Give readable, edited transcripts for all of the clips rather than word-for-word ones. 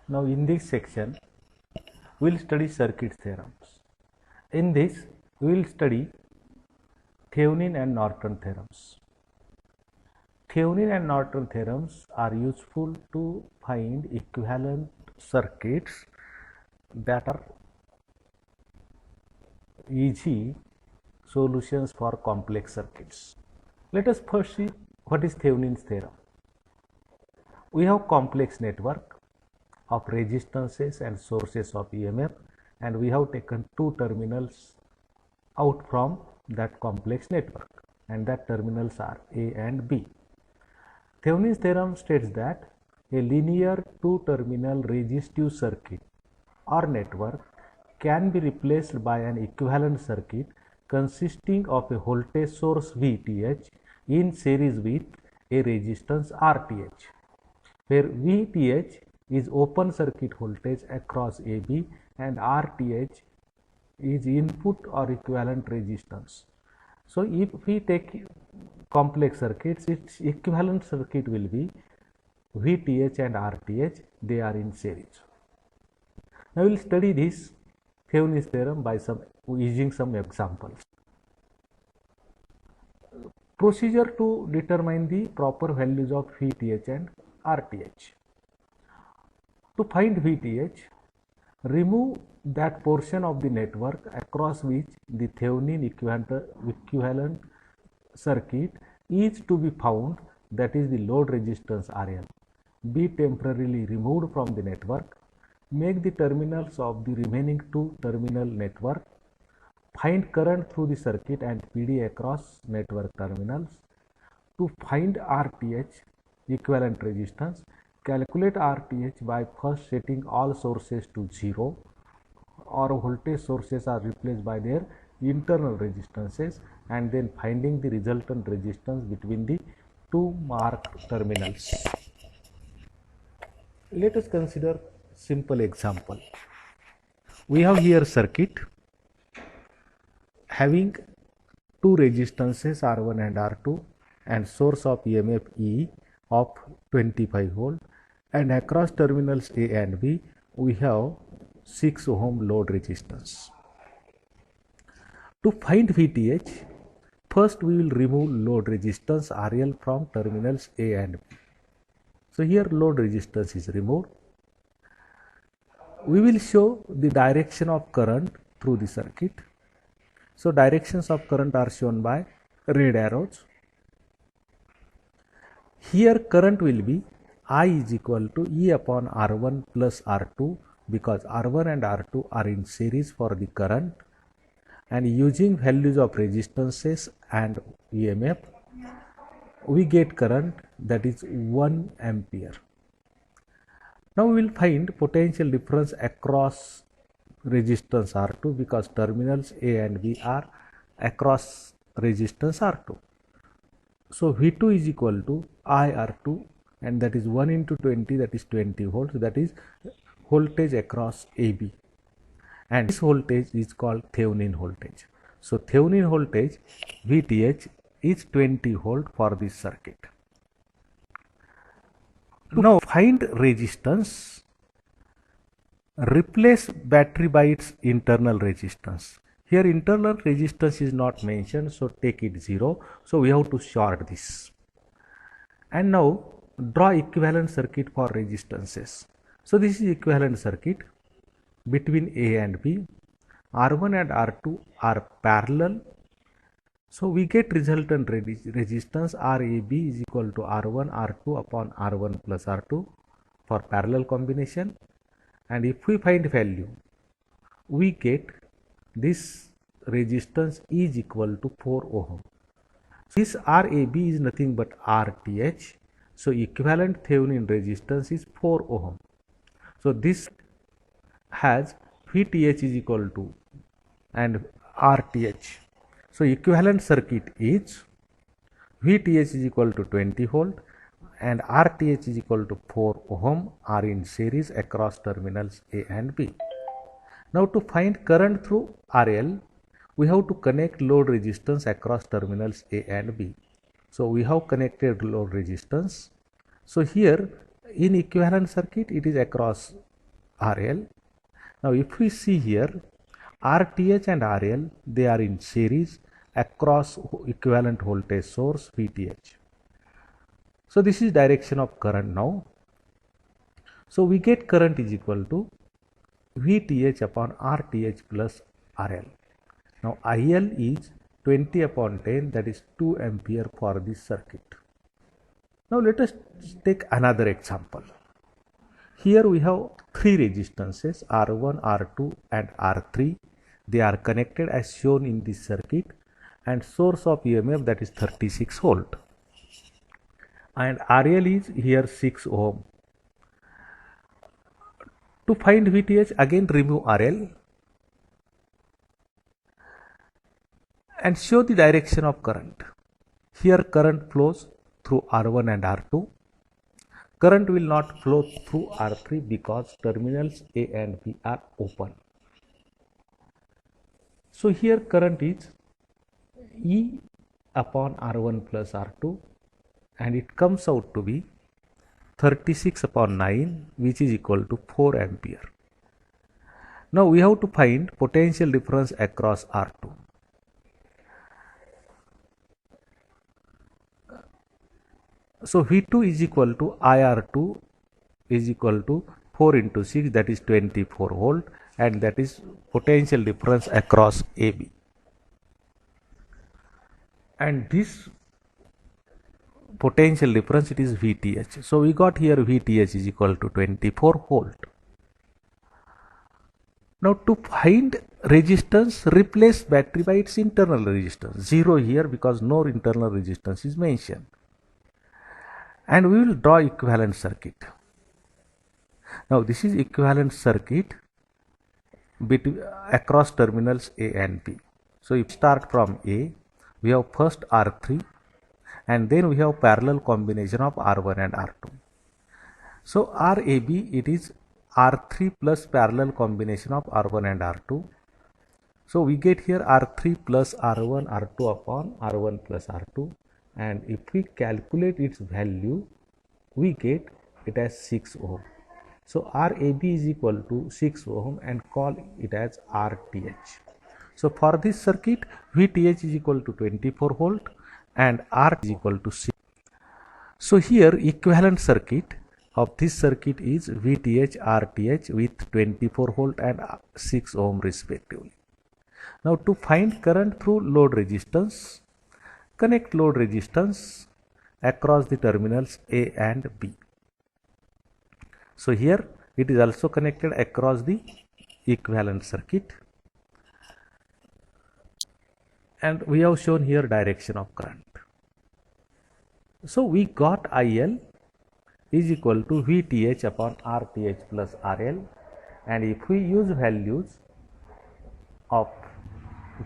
Now in this section we will study circuit theorems. In this we will study Thevenin and Norton theorems. Thevenin and Norton theorems are useful to find equivalent circuits that are easy solutions for complex circuits. Let us first see what is Thevenin's theorem. We have complex network of resistances and sources of EMF, and we have taken two terminals out from that complex network, and that terminals are A and B. Thevenin's theorem states that a linear two-terminal resistive circuit or network can be replaced by an equivalent circuit consisting of a voltage source VTH in series with a resistance RTH, where VTH is open circuit voltage across AB and RTH is input or equivalent resistance. So if we take complex circuits, its equivalent circuit will be VTH and RTH, they are in series. Now we will study this Thevenin's theorem by using some examples. Procedure to determine the proper values of VTH and RTH. To find VTH, remove that portion of the network across which the Thevenin equivalent circuit is to be found, that is the load resistance RL, be temporarily removed from the network. Make the terminals of the remaining two-terminal network. Find current through the circuit and PD across network terminals. To find RTH equivalent resistance, calculate RTH by first setting all sources to 0 or voltage sources are replaced by their internal resistances, and then finding the resultant resistance between the two marked terminals. Let us consider simple example. We have here circuit having two resistances R1 and R2 and source of EMF E of 25 volt, and across terminals A and B we have 6 ohm load resistance. To find VTH, first we will remove load resistance RL from terminals A and B. So here load resistance is removed. We will show the direction of current through the circuit. So directions of current are shown by red arrows. Here current will be I is equal to E upon R1 plus R2, because R1 and R2 are in series for the current, and using values of resistances and EMF we get current, that is 1 ampere. Now we will find potential difference across resistance R2, because terminals A and B are across resistance R2. So V2 is equal to IR2, and that is 1 into 20, that is 20 volts, that is voltage across AB, and this voltage is called Thevenin voltage. So Thevenin voltage VTH is 20 volt for this circuit. Now find resistance, replace battery by its internal resistance. Here internal resistance is not mentioned, so take it 0. So we have to short this. And now draw equivalent circuit for resistances. So this is equivalent circuit between A and B. R1 and R2 are parallel. So we get resultant resistance RAB is equal to R1 R2 upon R1 plus R2 for parallel combination. And if we find value, we get this resistance is equal to 4 ohm. This RAB is nothing but RTH. So equivalent Thevenin resistance is 4 ohm. So this has VTH is equal to and RTH. So equivalent circuit is VTH is equal to 20 volt and RTH is equal to 4 ohm are in series across terminals A and B. Now to find current through RL, we have to connect load resistance across terminals A and B. So we have connected load resistance. So here in equivalent circuit it is across RL. Now if we see here, RTH and RL, they are in series across equivalent voltage source VTH. So this is direction of current now. So we get current is equal to VTH upon RTH plus RL. Now IL is 20 upon 10, that is 2 ampere for this circuit. Now let us take another example. Here we have three resistances R1, R2 and R3. They are connected as shown in this circuit, and source of EMF, that is 36 volt, and RL is here 6 ohm. To find VTH, again remove RL and show the direction of current. Here current flows through R1 and R2. Current will not flow through R3 because terminals A and B are open. So here current is E upon R1 plus R2, and it comes out to be 36 upon 9, which is equal to 4 ampere. Now we have to find potential difference across R2. So V2 is equal to IR2 is equal to 4 into 6, that is 24 volt, and that is potential difference across AB. And this potential difference, it is VTH. So we got here VTH is equal to 24 volt. Now to find resistance, replace battery by its internal resistance. 0 here because no internal resistance is mentioned. And we will draw equivalent circuit. Now this is equivalent circuit between across terminals A and B. So if we start from A, we have first R3, and then we have parallel combination of R1 and R2. So RAB, it is R3 plus parallel combination of R1 and R2. So we get here R3 plus R1 R2 upon R1 plus R2, and if we calculate its value, we get it as 6 ohm. So RAB is equal to 6 ohm and call it as RTH. So for this circuit, VTH is equal to 24 volt and R is equal to 6. So here equivalent circuit of this circuit is VTH RTH with 24 volt and 6 ohm respectively. Now to find current through load resistance, connect load resistance across the terminals A and B. So here it is also connected across the equivalent circuit, and we have shown here direction of current. So we got IL is equal to VTH upon RTH plus RL, and if we use values of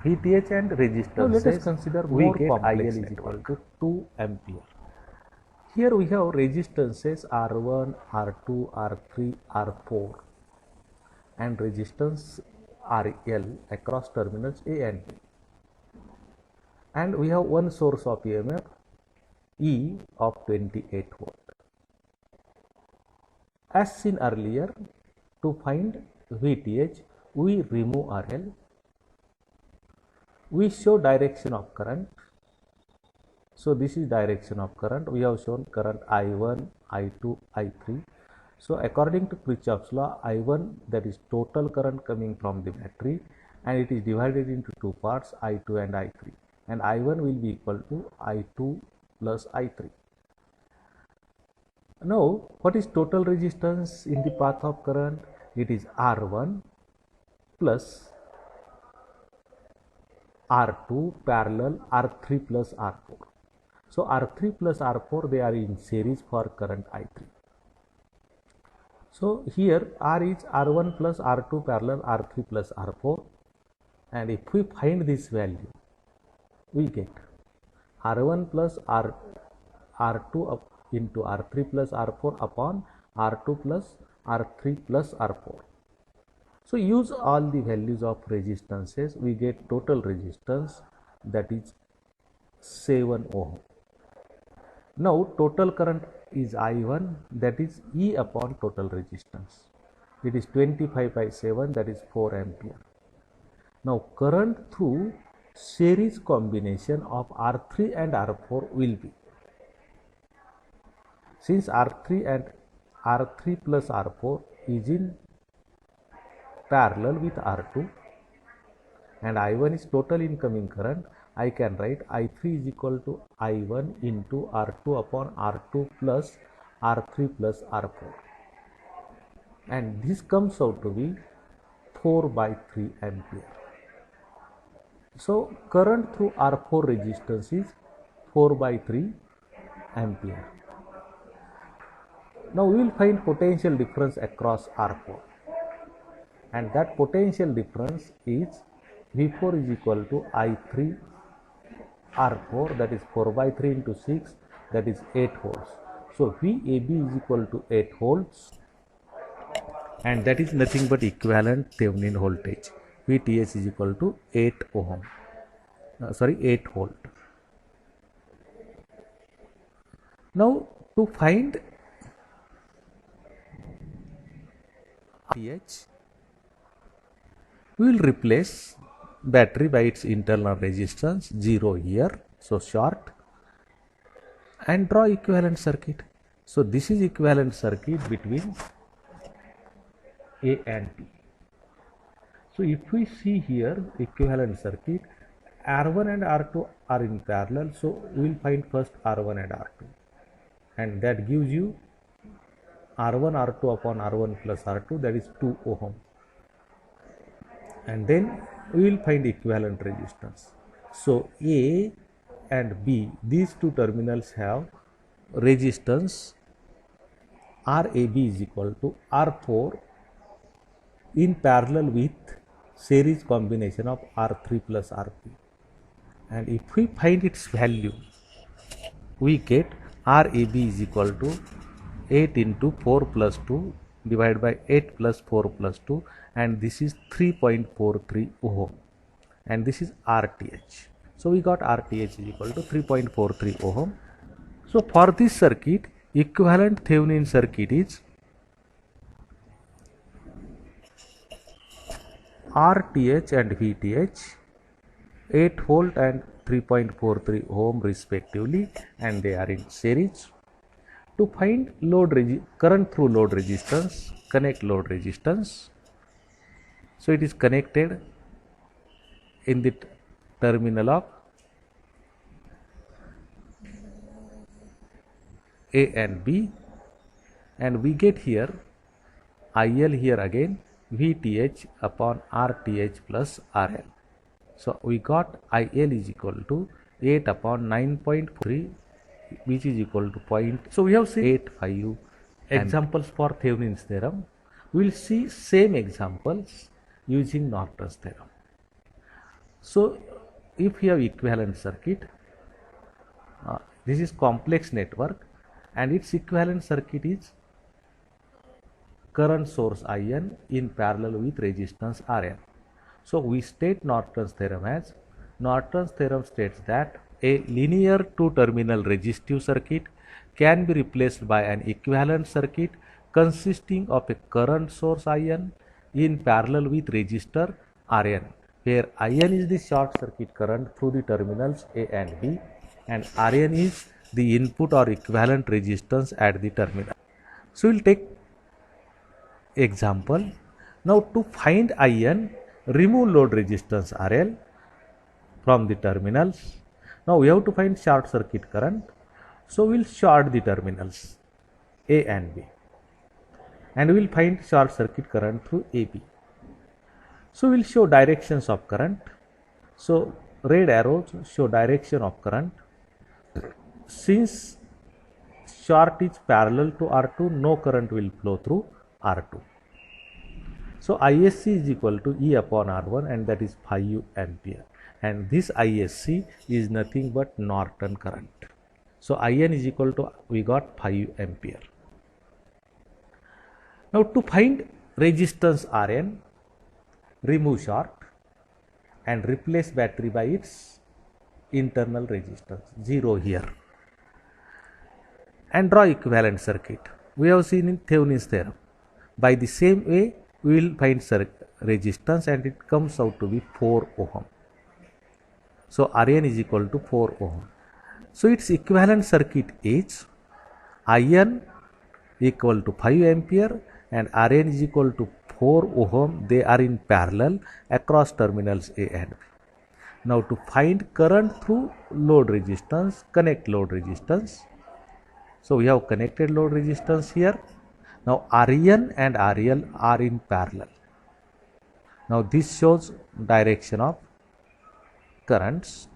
VTH and resistance, let us consider we get IL is equal to 2 ampere. Here we have resistances R1, R2, R3, R4 and resistance RL across terminals A and B. And we have one source of EMF E of 28 volt. As seen earlier, to find VTH, we remove RL. We show direction of current. So this is direction of current. We have shown current I1, I2, I3. So according to Kirchhoff's law, I1, that is total current coming from the battery, and it is divided into two parts, I2 and I3. And I1 will be equal to I2 plus I3. Now, what is total resistance in the path of current? It is R1 plus R2 parallel R3 plus R4. So R3 plus R4, they are in series for current I3. So here R is R1 plus R2 parallel R3 plus R4, and if we find this value, we get R1 plus R2 into R3 plus R4 upon R2 plus R3 plus R4. So use all the values of resistances, we get total resistance, that is 7 ohm. Now total current is I1, that is E upon total resistance. It is 25 by 7, that is 4 ampere. Now current through series combination of R3 and R4 will be, since R3 and R3 plus R4 is in parallel with R2 and I1 is total incoming current, I can write I3 is equal to I1 into R2 upon R2 plus R3 plus R4, and this comes out to be 4 by 3 ampere. So current through R4 resistance is 4 by 3 ampere. Now we will find potential difference across R4, and that potential difference is V4 is equal to I3 R4, that is 4 by 3 into 6, that is 8 volts. So VAB is equal to 8 volts, and that is nothing but equivalent Thevenin voltage. VTH is equal to 8 volt. Now to find RTH, we will replace battery by its internal resistance 0 here, so short, and draw equivalent circuit. So this is equivalent circuit between A and B. So if we see here equivalent circuit, R1 and R2 are in parallel, so we will find first R1 and R2, and that gives you R1 R2 upon R1 plus R2, that is 2 ohm, and then we will find equivalent resistance. So A and B, these two terminals have resistance RAB is equal to R4 in parallel with series combination of R3 plus RP, and if we find its value, we get RAB is equal to 8 into 4 plus 2 divided by 8 plus 4 plus 2, and this is 3.43 ohm, and this is RTH. So we got RTH is equal to 3.43 ohm. So for this circuit, equivalent Thevenin circuit is RTH and VTH, 8 volt and 3.43 ohm respectively, and they are in series. To find current through load resistance, connect load resistance. So it is connected in the terminal of A and B, and we get here IL here again VTH upon RTH plus RL. So we got IL is equal to 8 upon 9.3, which is equal to point. So we have seen 8 examples for Thevenin's theorem. We will see same examples using Norton's theorem. So if you have equivalent circuit, this is complex network, and its equivalent circuit is current source IN in parallel with resistance RN. So we state Norton's theorem as, Norton's theorem states that a linear two-terminal resistive circuit can be replaced by an equivalent circuit consisting of a current source IN in parallel with resistor RN, where IN is the short circuit current through the terminals A and B, and RN is the input or equivalent resistance at the terminal. So we will take example. Now to find IN, remove load resistance RL from the terminals. Now we have to find short circuit current, so we will short the terminals A and B, and we will find short circuit current through AB. So we will show directions of current. So red arrows show direction of current. Since short is parallel to R2, no current will flow through R2. So ISC is equal to E upon R1, and that is 5 ampere, and this ISC is nothing but Norton current. So IN is equal to, we got 5 ampere. Now to find resistance RN, remove short and replace battery by its internal resistance 0 here, and draw equivalent circuit. We have seen in Thevenin's theorem By the same way, we will find resistance and it comes out to be 4 ohm. So Rn is equal to 4 ohm. So its equivalent circuit is IN equal to 5 ampere and Rn is equal to 4 ohm. They are in parallel across terminals A and B. Now to find current through load resistance, connect load resistance. So we have connected load resistance here. Now Rn and RL are in parallel. Now this shows direction of currents,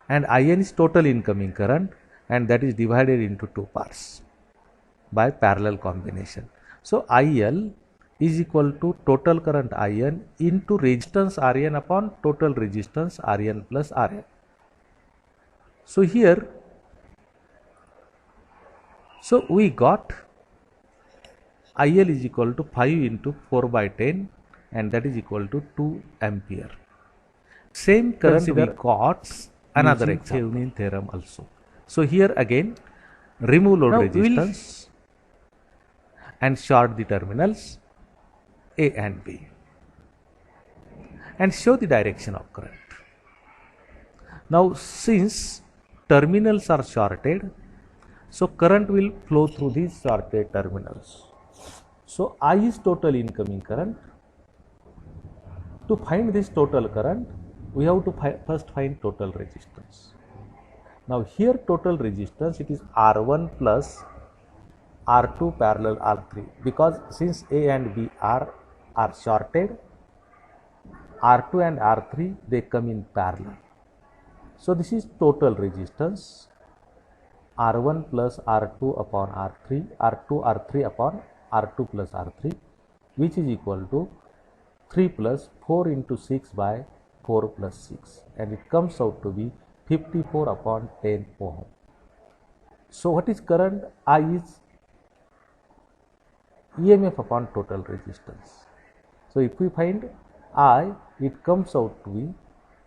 and IN is total incoming current, and that is divided into two parts by parallel combination. So IL is equal to total current IN into resistance RN upon total resistance RN plus RL. So here, so we got IL is equal to 5 into 4 by 10, and that is equal to 2 ampere. Same current we got another Thevenin theorem also. So here again, remove load resistance and short the terminals A and B and show the direction of current. Now since terminals are shorted, so current will flow through these shorted terminals. So I is total incoming current. To find this total current, we have to first find total resistance. Now here total resistance, it is R1 plus R2 parallel R3, because since A and B are shorted, R2 and R3 they come in parallel. So this is total resistance R1 plus R2 upon R3, R2 R3 upon R2 plus R3, which is equal to 3 plus 4 into 6 by 4 plus 6, and it comes out to be 54 upon 10 ohm. So what is current? I is EMF upon total resistance. So if we find I, it comes out to be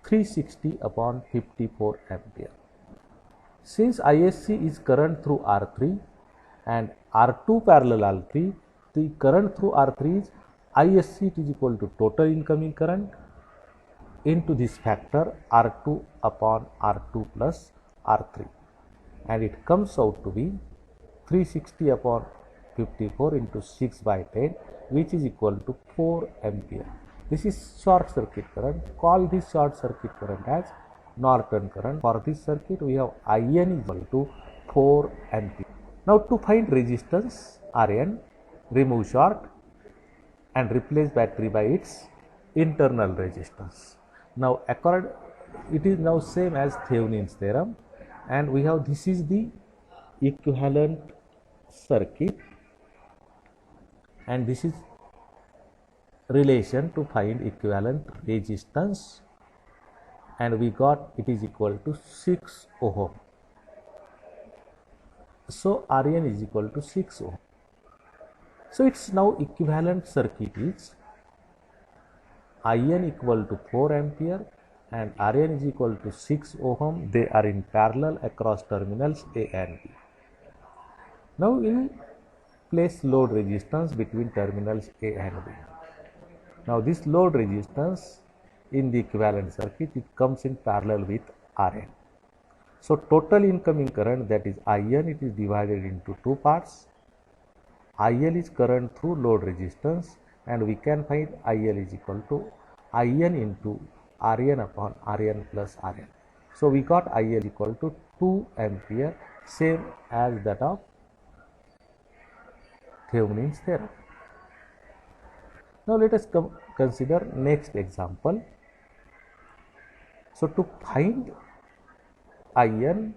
360 upon 54 ampere. Since ISC is current through R3 and R2 parallel R3, the current through R3 is ISC, it is equal to total incoming current into this factor R2 upon R2 plus R3, and it comes out to be 360 upon 54 into 6 by 10, which is equal to 4 ampere. This is short circuit current. Call this short circuit current as Norton current. For this circuit, we have IN is equal to 4 ampere. Now to find resistance RN, remove short and replace battery by its internal resistance. Now it is now same as Thevenin's theorem, and we have, this is the equivalent circuit, and this is relation to find equivalent resistance, and we got it is equal to 6 ohm. So RN is equal to 6 ohm. So its now equivalent circuit is IN equal to 4 ampere and RN is equal to 6 ohm. They are in parallel across terminals A and B. Now we will place load resistance between terminals A and B. Now this load resistance in the equivalent circuit, it comes in parallel with RN. So total incoming current, that is IN, it is divided into two parts. IL is current through load resistance, and we can find IL is equal to IN into RN upon RN plus RN. So we got IL equal to 2 ampere, same as that of Thevenin's theorem. Now let us consider next example. So to find IN,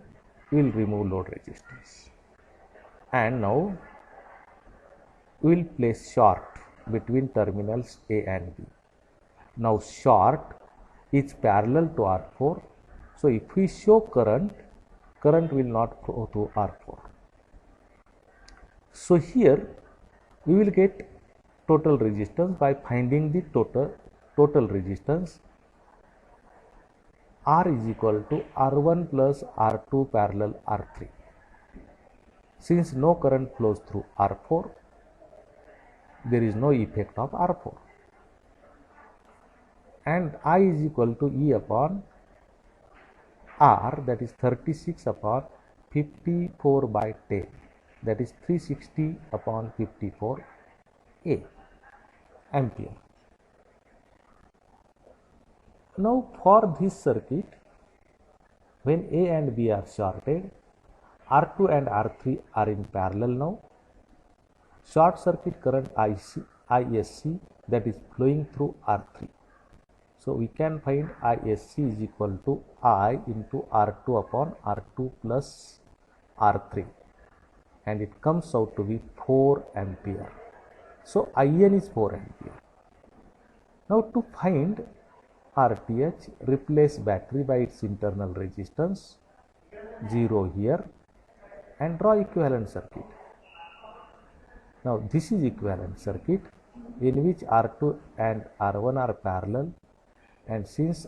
we will remove load resistance, and now we will place short between terminals A and B. Now short is parallel to R4. So if we show current will not flow to R4. So here we will get total resistance by finding the total resistance. R is equal to R1 plus R2 parallel R3. Since no current flows through R4, there is no effect of R4. And I is equal to E upon R, that is 36 upon 54 by 10, that is 360 upon 54 A ampere. Now for this circuit, when A and B are shorted, R2 and R3 are in parallel now. Short circuit current ISC, that is flowing through R3. So we can find ISC is equal to I into R2 upon R2 plus R3, and it comes out to be 4 ampere. So IN is 4 ampere. Now to find RTH, replace battery by its internal resistance 0 here and draw equivalent circuit. Now this is equivalent circuit in which R2 and R1 are parallel, and since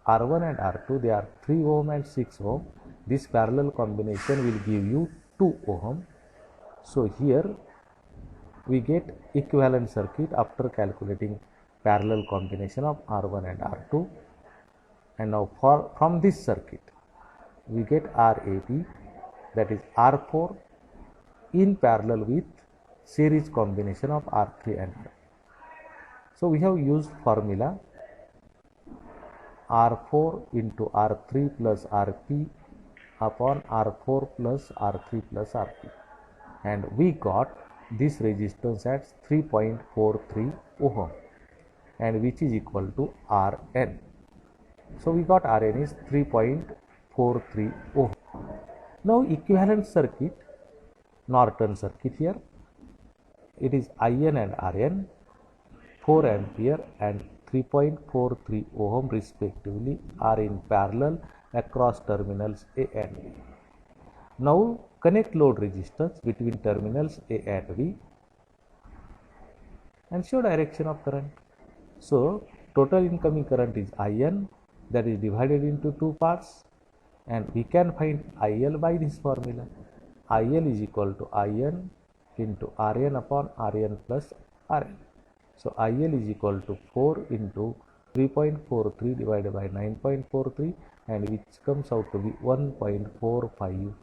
R1 and R2 they are 3 ohm and 6 ohm, this parallel combination will give you 2 ohm. So here we get equivalent circuit after calculating parallel combination of R1 and R2. And now from this circuit we get RAB, that is R4 in parallel with series combination of R3 and R. So we have used formula R4 into R3 plus RP upon R4 plus R3 plus RP, and we got this resistance at 3.43 ohm, and which is equal to Rn. So we got Rn is 3.43 ohm. Now equivalent circuit, Norton circuit here, it is IN and Rn, 4 ampere and 3.43 ohm respectively are in parallel across terminals A and B. Now connect load resistance between terminals A and B and show direction of current. So total incoming current is IN, that is divided into 2 parts, and we can find IL by this formula. IL is equal to IN into Rn upon Rn plus Rn. So IL is equal to 4 into 3.43 divided by 9.43, and which comes out to be 1.45